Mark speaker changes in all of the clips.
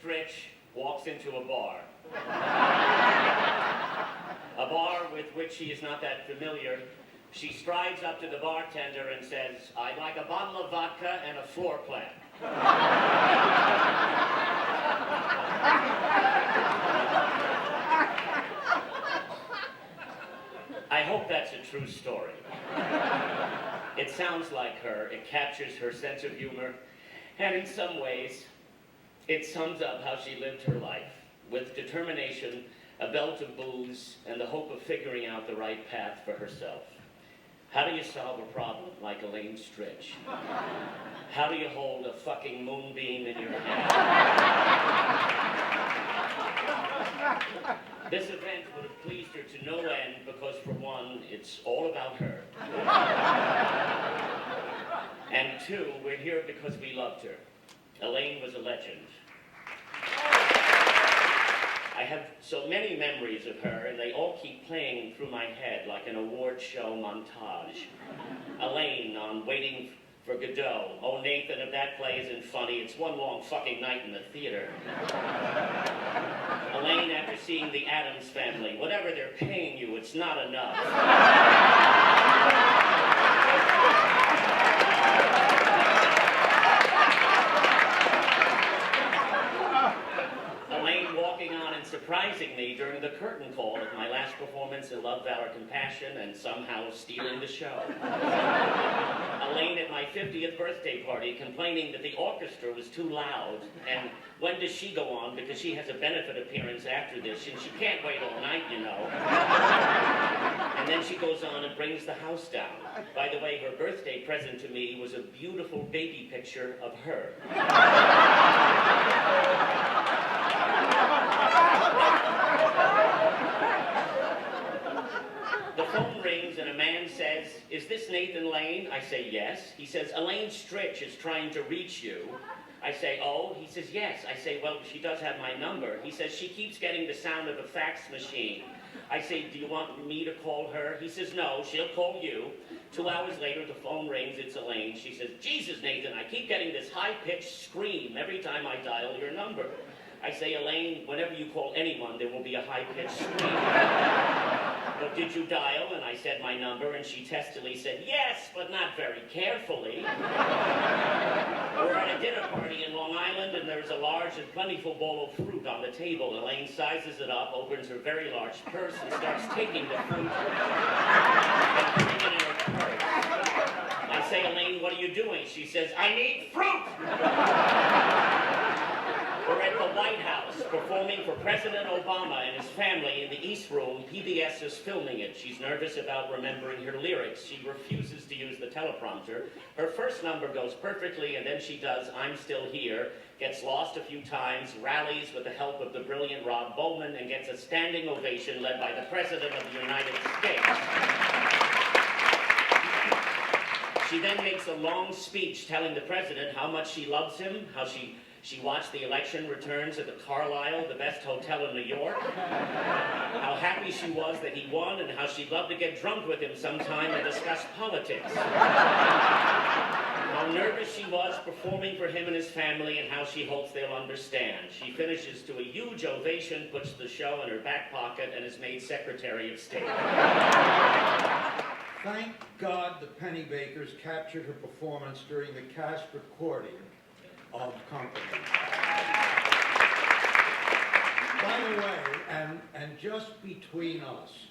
Speaker 1: Stritch walks into a bar. A bar with which she is not that familiar. She strides up to the bartender and says, "I'd like a bottle of vodka and a floor plan." I hope that's a true story. It sounds like her, it captures her sense of humor, and in some ways, it sums up how she lived her life, with determination, a belt of booze, and the hope of figuring out the right path for herself. How do you solve a problem like Elaine Stritch? How do you hold a fucking moonbeam in your hand? This event would have pleased her to no end because, for one, it's all about her. And two, we're here because we loved her. Elaine was a legend. I have so many memories of her, and they all keep playing through my head like an award show montage. Elaine on Waiting for Godot. "Oh, Nathan, if that play isn't funny, it's one long fucking night in the theater." Elaine after seeing The Addams Family. "Whatever they're paying you, it's not enough." Elaine walking on and surprising me during the curtain call of my last performance in Love, Valor, Compassion, and somehow stealing the show. Elaine at my 50th birthday party complaining that the orchestra was too loud, and when does she go on because she has a benefit appearance after this and she can't wait all night, you know. And then she goes on and brings the house down. By the way, her birthday present to me was a beautiful baby picture of her. The phone rings and a man says, "Is this Nathan Lane?" I say, "Yes." He says, "Elaine Stritch is trying to reach you." I say, "Oh?" He says, "Yes." I say, "Well, she does have my number." He says, "She keeps getting the sound of a fax machine." I say, "Do you want me to call her?" He says, "No, she'll call you." 2 hours later, the phone rings. It's Elaine. She says, "Jesus, Nathan, I keep getting this high-pitched scream every time I dial your number." I say, "Elaine, whenever you call anyone, there will be a high-pitched scream." "But did you dial?" And I said my number, and she testily said, "Yes, but not very carefully." We're at a dinner party in Long Island, and there's a large and plentiful bowl of fruit on the table. Elaine sizes it up, opens her very large purse, and starts taking the fruit and putting it in her purse. I say, "Elaine, what are you doing?" She says, "I need fruit!" We're at the White House, performing for President Obama and his family in the East Room. PBS is filming it. She's nervous about remembering her lyrics. She refuses to use the teleprompter. Her first number goes perfectly, and then she does "I'm Still Here," gets lost a few times, rallies with the help of the brilliant Rob Bowman, and gets a standing ovation led by the President of the United States. She then makes a long speech telling the President how much she loves him, how she watched the election returns at the Carlisle, the best hotel in New York, how happy she was that he won, and how she'd love to get drunk with him sometime and discuss politics. How nervous she was performing for him and his family, and how she hopes they'll understand. She finishes to a huge ovation, puts the show in her back pocket, and is made Secretary of State.
Speaker 2: Thank God the Pennybakers captured her performance during the cast recording of Company. By the way, and just between us,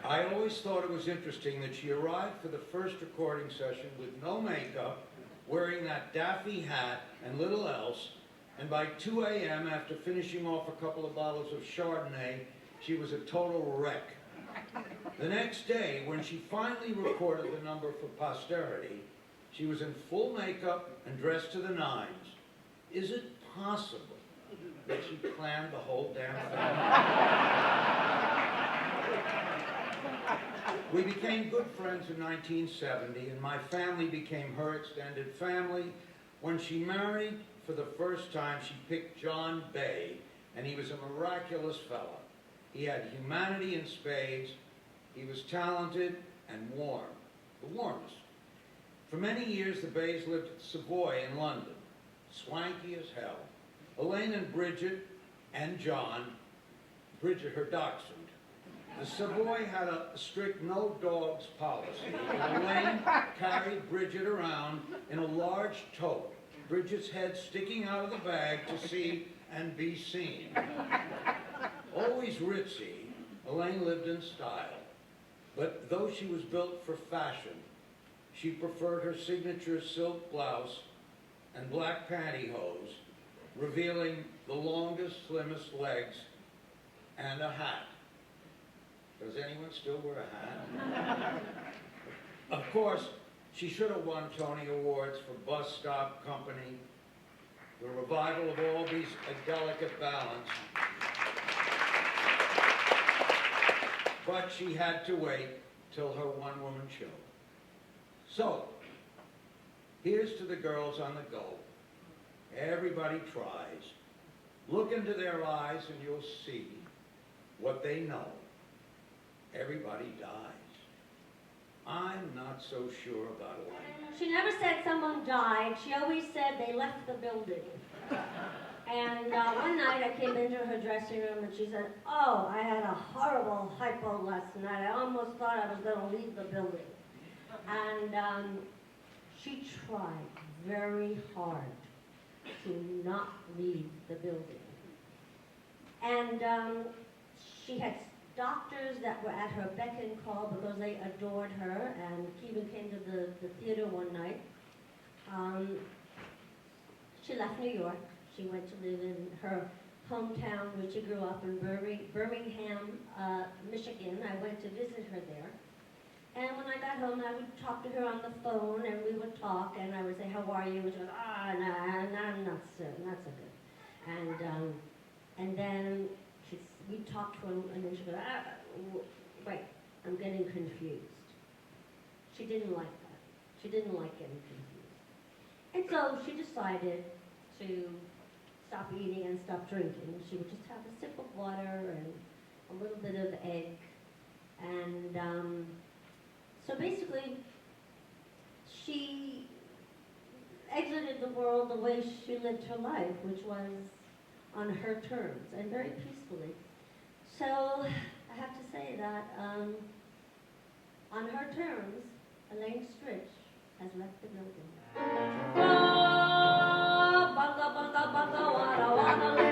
Speaker 2: I always thought it was interesting that she arrived for the first recording session with no makeup, wearing that daffy hat and little else, and by 2 a.m., after finishing off a couple of bottles of Chardonnay, she was a total wreck. The next day, when she finally recorded the number for posterity, she was in full makeup and dressed to the nines. Is it possible that she planned the whole damn thing? We became good friends in 1970, and my family became her extended family. When she married, for the first time, she picked John Bay, and he was a miraculous fellow. He had humanity in spades. He was talented and warm, the warmest. For many years, the Bays lived at the Savoy in London, swanky as hell. Elaine and Bridget and John, Bridget her dachshund. The Savoy had a strict no dogs policy, and Elaine carried Bridget around in a large tote, Bridget's head sticking out of the bag to see and be seen. Always ritzy, Elaine lived in style, but though she was built for fashion, she preferred her signature silk blouse and black pantyhose, revealing the longest, slimmest legs and a hat. Does anyone still wear a hat? Of course, she should have won Tony Awards for Bus Stop Company, the revival of Albie's A Delicate Balance. But she had to wait till her one-woman show. So, here's to the girls on the go. Everybody tries. Look into their eyes and you'll see what they know. Everybody dies. I'm not so sure about Elaine.
Speaker 3: She never said someone died. She always said they left the building. And one night I came into her dressing room and she said, "Oh, I had a horrible hypo last night. I almost thought I was going to leave the building." And she tried very hard to not leave the building. And she had doctors that were at her beck and call because they adored her, and even came to the theater one night. She left New York. She went to live in her hometown, where she grew up in Birmingham, Michigan. I went to visit her there. And when I got home, I would talk to her on the phone, and we would talk, and I would say, "How are you?" And she goes, "No, I'm not so good." And then we'd talk to her, and then she goes, "Wait, I'm getting confused." She didn't like that. She didn't like getting confused. And so she decided to stop eating and stop drinking. She would just have a sip of water and a little bit of egg. And so basically, she exited the world the way she lived her life, which was on her terms and very peacefully. So I have to say that on her terms, Elaine Stritch has left the building. Bunga, bunga, bunga, wanna live.